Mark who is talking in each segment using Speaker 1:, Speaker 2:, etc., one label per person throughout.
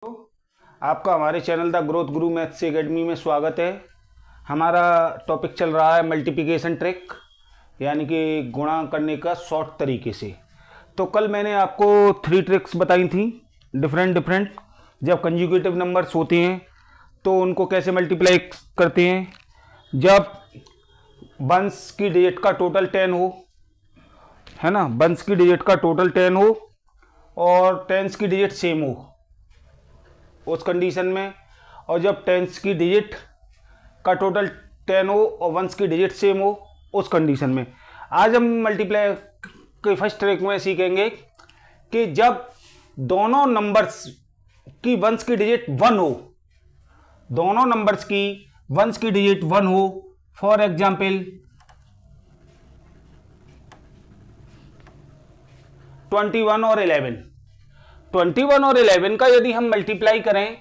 Speaker 1: आपका हमारे channel the growth Guru maths academy में स्वागत है। हमारा टॉपिक चल रहा है मल्टीप्लिकेशन ट्रिक, यानी कि गुणा करने का शॉर्ट तरीके से। तो कल मैंने आपको 3 ट्रिक्स बताई थी डिफरेंट। जब कंजुगेटिव नंबर्स होते हैं तो उनको कैसे मल्टीप्लाई करते हैं, जब वंस की डिजिट का टोटल 10 हो, है ना, वंस की डिजिट का टोटल 10 हो और टेंस की डिजिट सेम हो उस कंडीशन में, और जब टेंस की डिजिट का टोटल 10 हो और वंस की डिजिट सेम हो उस कंडीशन में। आज हम मल्टीप्लाई के फर्स्ट ट्रिक में सीखेंगे कि जब दोनों नंबर्स की वंस की डिजिट 1 हो, दोनों नंबर्स की वंस की डिजिट 1 हो। फॉर एग्जाम्पल 21 और 11, 21 और 11 का यदि हम मल्टीप्लाई करें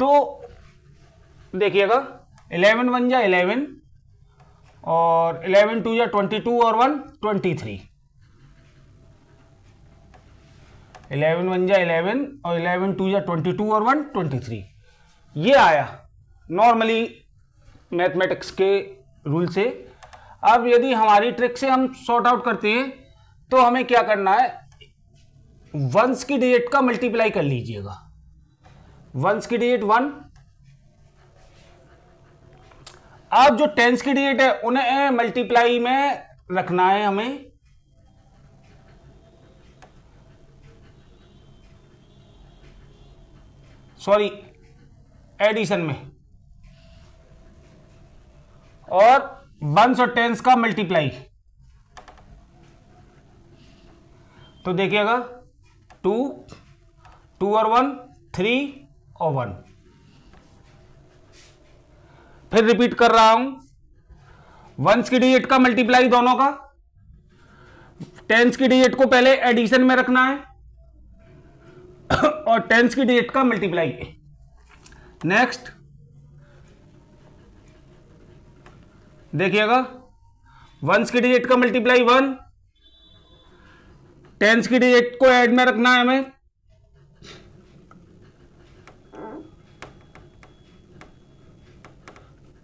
Speaker 1: तो देखिएगा 11 1 जा 11 और 11 2 जा 22 और 1 23। 11 1 जा 11 और 11 2 जा 22 और 1 23। ये आया नॉर्मली मैथमेटिक्स के रूल से। अब यदि हमारी ट्रिक से हम सॉर्ट आउट करते हैं तो हमें क्या करना है, वंस की डिजिट का मल्टीप्लाई कर लीजिएगा। वंस की डिजिट 1, अब जो टेंस की डिजिट है उन्हें मल्टीप्लाई में रखना है हमें। सॉरी, एडिशन में, और वंस और टेंस का मल्टीप्लाई। तो देखिएगा 2 और 1 3 और 1। फिर रिपीट कर रहा हूं, वंस की डिजिट का मल्टीप्लाई दोनों का, टेंस की डिजिट को पहले एडिशन में रखना है और टेंस की डिजिट का मल्टीप्लाई। नेक्स्ट देखिएगा, वंस की डिजिट का मल्टीप्लाई 1, टेंस की डिजिट को ऐड में रखना है हमें,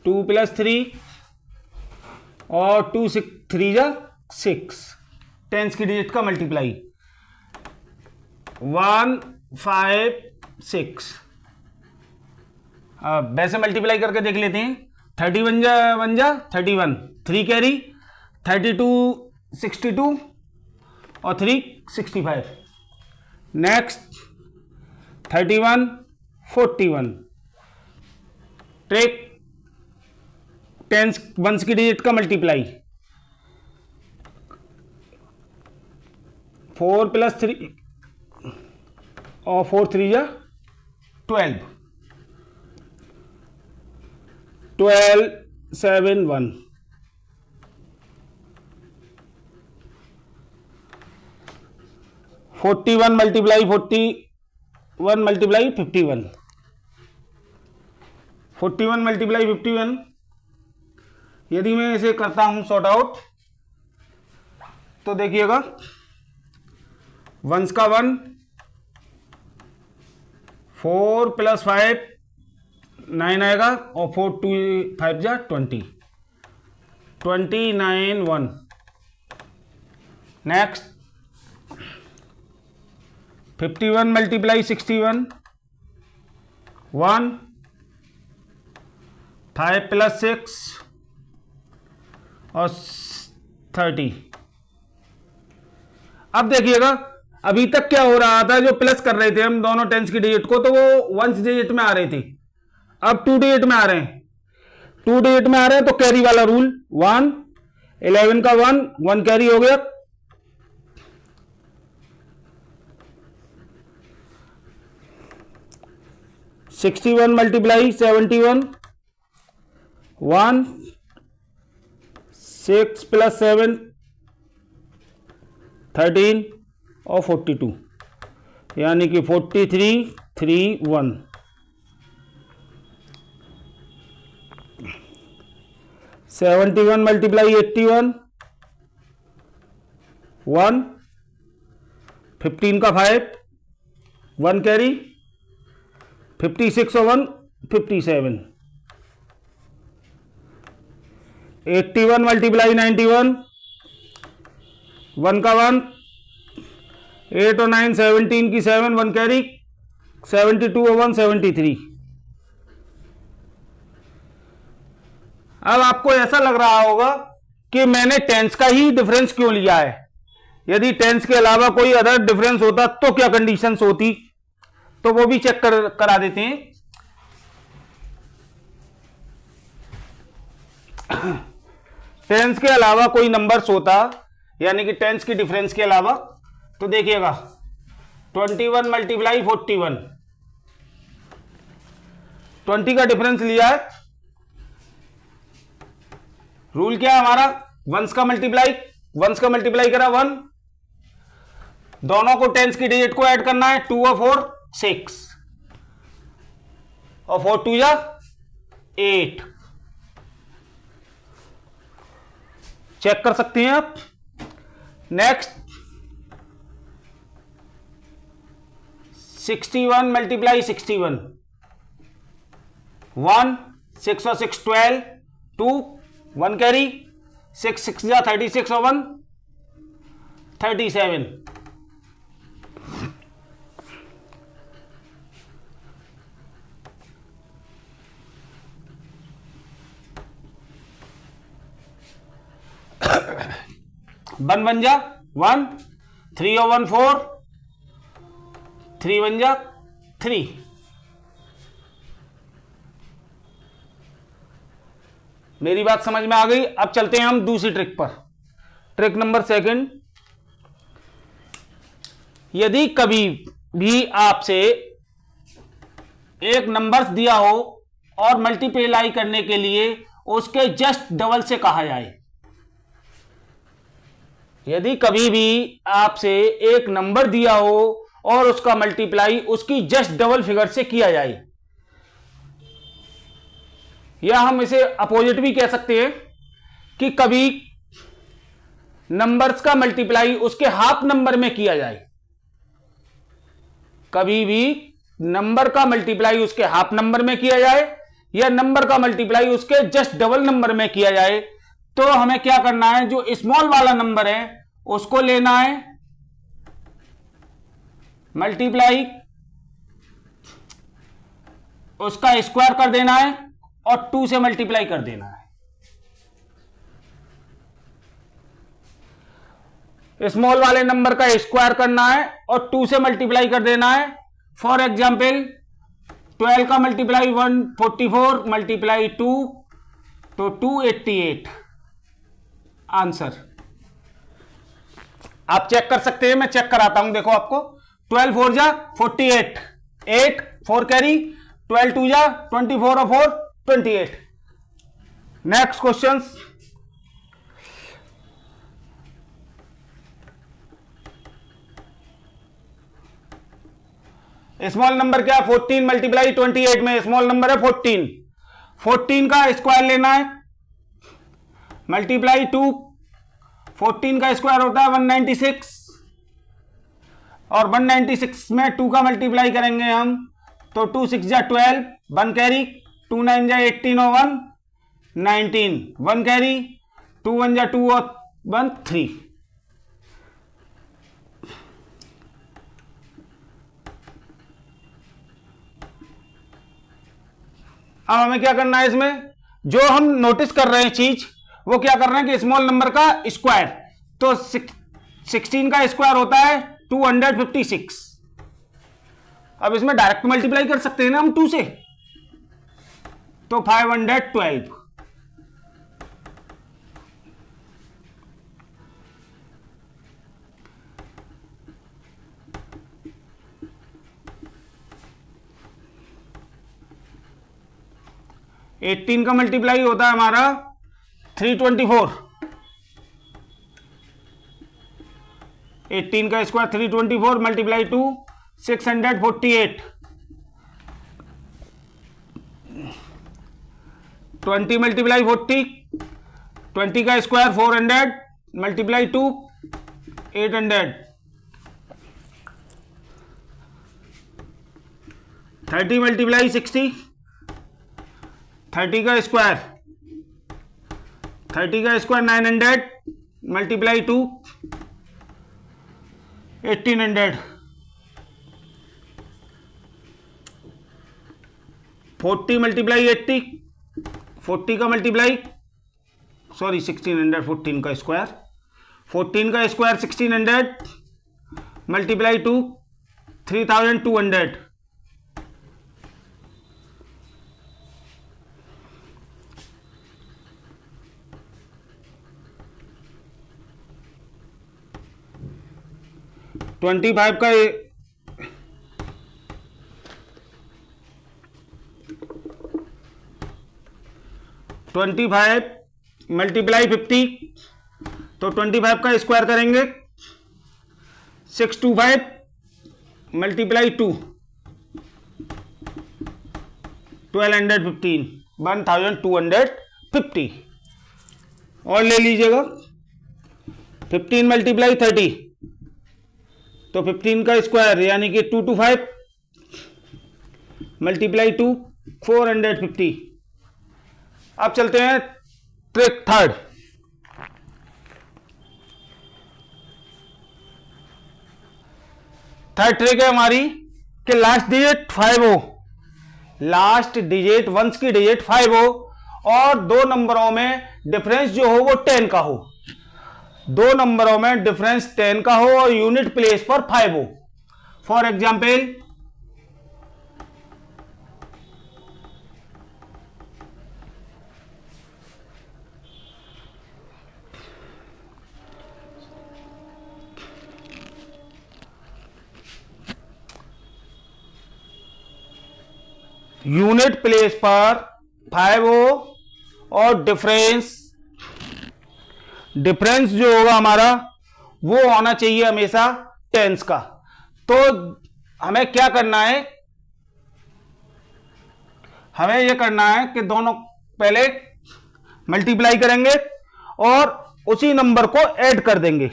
Speaker 1: 2 + 3 और 2 3 जा 6। टेंस की डिजिट का मल्टीप्लाई 1 5 6। वैसे मल्टीप्लाई करके देख लेते हैं। 31 जा 1 जा 31, 3 कैरी, 32 62 और 3 65। नेक्स्ट 31 41। ट्रिक टेंस वंस की डिजिट का मल्टीप्लाई 4 + 3 और 4 3 जा 12, 12 7 1। 41 मल्टीप्लाई 41 मल्टीप्लाई 51, 41 मल्टीप्लाई 51। यदि मैं इसे करता हूं सॉर्ट आउट तो देखिएगा, वंस का 1, 4 + 5 9 आएगा और 4 2 5 जा 20, 29 1। नेक्स्ट 51 मल्टीप्लाई 61 1, 5 + 6 और 30। अब देखिएगा, अभी तक क्या हो रहा था, जो प्लस कर रहे थे हम दोनों टेंस की डिजिट को तो वो वंस डिजिट में आ रहे थे, अब 2 डिजिट में आ रहे हैं। 2 डिजिट में आ रहे हैं तो कैरी वाला रूल 1, 11 का 1 कैरी हो गया, 61 मल्टीप्लाई 71 1, 6 + 7 13 और 42, यानी कि 43 3 1। 71 मल्टीप्लाई 81 1, 15 का 5 1 कैरी, 56 और 1 57, 81 मल्टीप्लाई 91, 1 का 1, 8 और 9 17 की 7, 1 कैरी, 72 और 1 73। अब आपको ऐसा लग रहा होगा कि मैंने टेंस का ही डिफरेंस क्यों लिया है, यदि टेंस के अलावा कोई अदर डिफरेंस होता तो क्या कंडीशंस होती, तो वो भी चेक करा देते हैं। टेंस के अलावा कोई नंबर्स होता, यानी कि टेंस की डिफरेंस के अलावा, तो देखिएगा 21 मल्टीप्लाई 41, 20 का डिफरेंस लिया है। रूल क्या है हमारा, वंस का मल्टीप्लाई करा 1, दोनों को टेंस की डिजिट को ऐड करना है, 2 और 4 6 और 4 2 जा 8। चेक कर सकते हैं आप। नेक्स्ट 61 मल्टीप्लाई 61, 1 6 और 6 12, 2 1 कैरी, 6 6 जा 36 और 1 37। वन 1 जा 1, 3 और 1 4, 3 1 जा 3। मेरी बात समझ में आ गई। अब चलते हैं हम दूसरी ट्रिक पर। Trick number 2। यदि कभी भी आपसे एक नंबर्स दिया हो और मल्टीप्लाई करने के लिए उसके जस्ट डबल से कहा जाए, यदि कभी भी आपसे एक नंबर दिया हो और उसका मल्टीप्लाई उसकी जस्ट डबल फिगर से किया जाए, या हम इसे अपोजिट भी कह सकते हैं कि कभी नंबर्स का मल्टीप्लाई उसके हाफ नंबर में किया जाए, कभी भी नंबर का मल्टीप्लाई उसके हाफ नंबर में किया जाए या नंबर का मल्टीप्लाई उसके जस्ट डबल नंबर में किया जाए, तो हमें क्या करना है, जो स्मॉल वाला नंबर है उसको लेना है, मल्टीप्लाई उसका स्क्वायर कर देना है और 2 से मल्टीप्लाई कर देना है। स्मॉल वाले नंबर का स्क्वायर करना है और 2 से मल्टीप्लाई कर देना है। फॉर एग्जाम्पल 12 का मल्टीप्लाई 144 मल्टीप्लाई 2 तो 288 आंसर। आप चेक कर सकते हैं, मैं चेक कराता हूं, देखो आपको। 12 4 जा 48, 8 4 कैरी, 12 2 जा 24 और 4 28। Next question. स्मॉल नंबर क्या, 14 मल्टीप्लाई 28 में स्मॉल नंबर है 14। 14 का स्क्वायर लेना है, मल्टीप्लाई 2, 14 का स्क्वायर होता है 196 और 196 में 2 का मल्टीप्लाई करेंगे हम तो 2 6 जा 12, 1 कैरी, 2 9 जा 18 और 1 19, 1 कैरी, 2 1 जा 2 और 1 3। अब हमें क्या करना है, इसमें जो हम नोटिस कर रहे हैं चीज वो क्या कर रहे हैं कि स्मॉल नंबर का स्क्वायर, तो 16 का स्क्वायर होता है 256। अब इसमें डायरेक्ट मल्टीप्लाई कर सकते हैं ना हम 2 से, तो 512। एटीन का मल्टीप्लाई होता है हमारा 324, 18 का स्क्वायर 324 मल्टीप्लाई 2 648, 20 मल्टीप्लाई 40, 20 का स्क्वायर 400 मल्टीप्लाई 2 800, 30 मल्टीप्लाई 60, 30 का स्क्वायर, 30 का स्क्वायर 900 मल्टीप्लाई 2 1800, 40 मल्टीप्लाई 80, 40 का मल्टीप्लाई 1600, 14 का स्क्वायर, 14 का स्क्वायर 1600 मल्टीप्लाई 2 3200, 25 का 25 मल्टीप्लाई 50, तो 25 का स्क्वायर करेंगे 625 मल्टीप्लाई 2 1215 1250 और ले लीजिएगा 15 मल्टीप्लाई 30, तो 15 का स्क्वायर यानी कि 225 मल्टीप्लाई 2 450। अब चलते हैं ट्रिक थर्ड। थर्ड ट्रिक है हमारी कि लास्ट डिजिट 5 हो, लास्ट डिजिट वंस की डिजिट 5 हो और दो नंबरों में डिफरेंस जो हो वो 10 का हो, दो नंबरों में डिफरेंस 10 का हो और यूनिट प्लेस पर 5 हो। फॉर एग्जाम्पल यूनिट प्लेस पर 5 हो और डिफरेंस जो होगा हमारा वो होना चाहिए हमेशा टेंस का। तो हमें क्या करना है, हमें यह करना है कि दोनों पहले मल्टीप्लाई करेंगे और उसी नंबर को ऐड कर देंगे,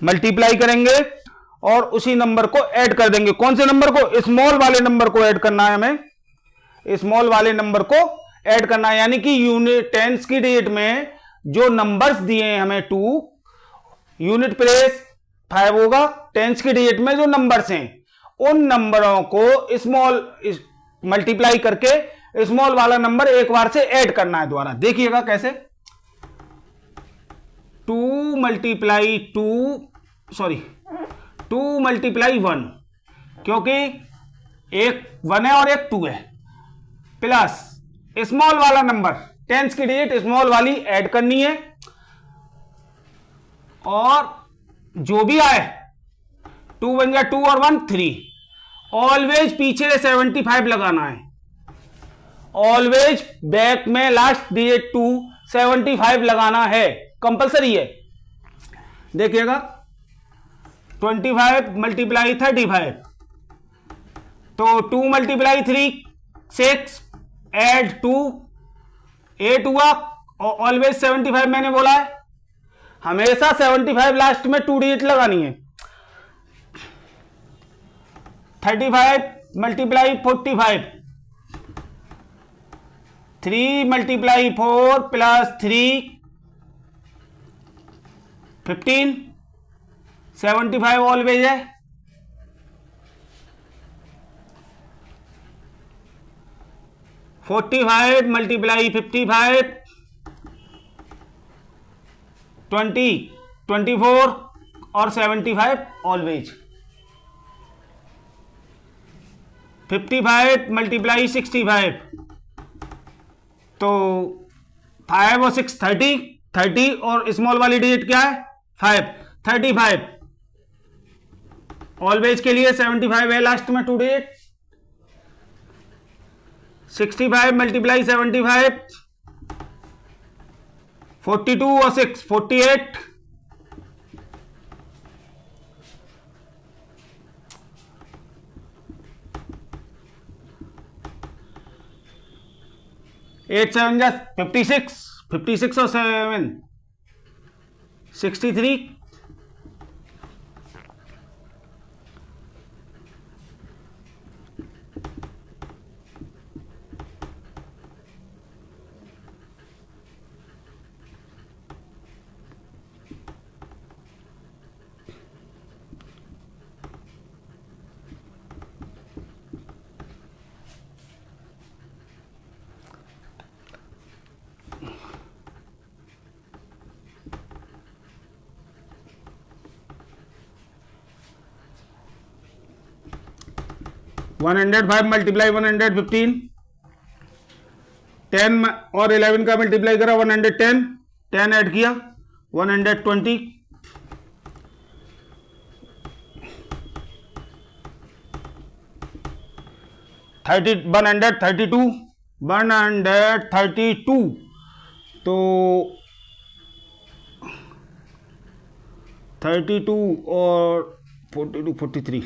Speaker 1: मल्टीप्लाई करेंगे और उसी नंबर को ऐड कर देंगे। कौन से नंबर को? स्मॉल वाले नंबर को ऐड करना है, हमें स्मॉल वाले नंबर को ऐड करना है। यानी कि यूनिट टेंस की डिजिट में जो नंबर्स दिए हैं हमें 2, यूनिट प्लेस 5 होगा, टेंस की डिजिट में जो नंबर्स हैं उन नंबरों को स्मॉल मल्टीप्लाई करके स्मॉल वाला नंबर एक बार से ऐड करना है दोबारा। देखिएगा कैसे, 2 मल्टीप्लाई 1, क्योंकि एक 1 है और एक 2 है, प्लस स्मॉल वाला नंबर टेंस की डिजिट स्मॉल वाली ऐड करनी है और जो भी आए 2 बन गया 2 और 1 3, ऑलवेज पीछे 75 लगाना है, ऑलवेज बैक में लास्ट डिजिट 2 75 लगाना है, कंपल्सरी है। देखिएगा 25 मल्टीप्लाई 35, तो 2 मल्टीप्लाई 3 6 ऐड 2 8 हुआ और ऑलवेज 75 मैंने बोला है, हमेशा 75 लास्ट में 2 डिजिट लगानी है। 35 मल्टीप्लाई 45, 3 मल्टीप्लाई 4 प्लस 3 15, 75 ऑलवेज है। 45 मल्टीप्लाई 55 20 24 और 75 ऑलवेज। 55 मल्टीप्लाई 65, तो 5 और 6 30 और स्मॉल वाली डिजिट क्या है 5, 35 ऑलवेज के लिए 75 है लास्ट में 2 डिजिट। 65 मल्टीप्लाई 75 42 और 6 48, 8 7 जा 56 और 7 63, 5 105 मल्टीप्लाई 115, 10 और 11 का मल्टीप्लाई करा 110, 10 ऐड किया 120, 132 तो 32 और 42 43,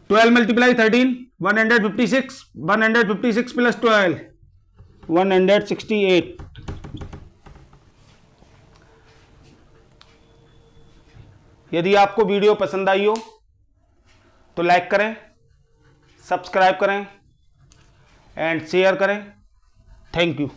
Speaker 1: 12 मल्टीप्लाई 13, 156, 156 प्लस 12, 168। यदि आपको वीडियो पसंद आई हो तो लाइक करें, सब्सक्राइब करें एंड शेयर करें। Thank you.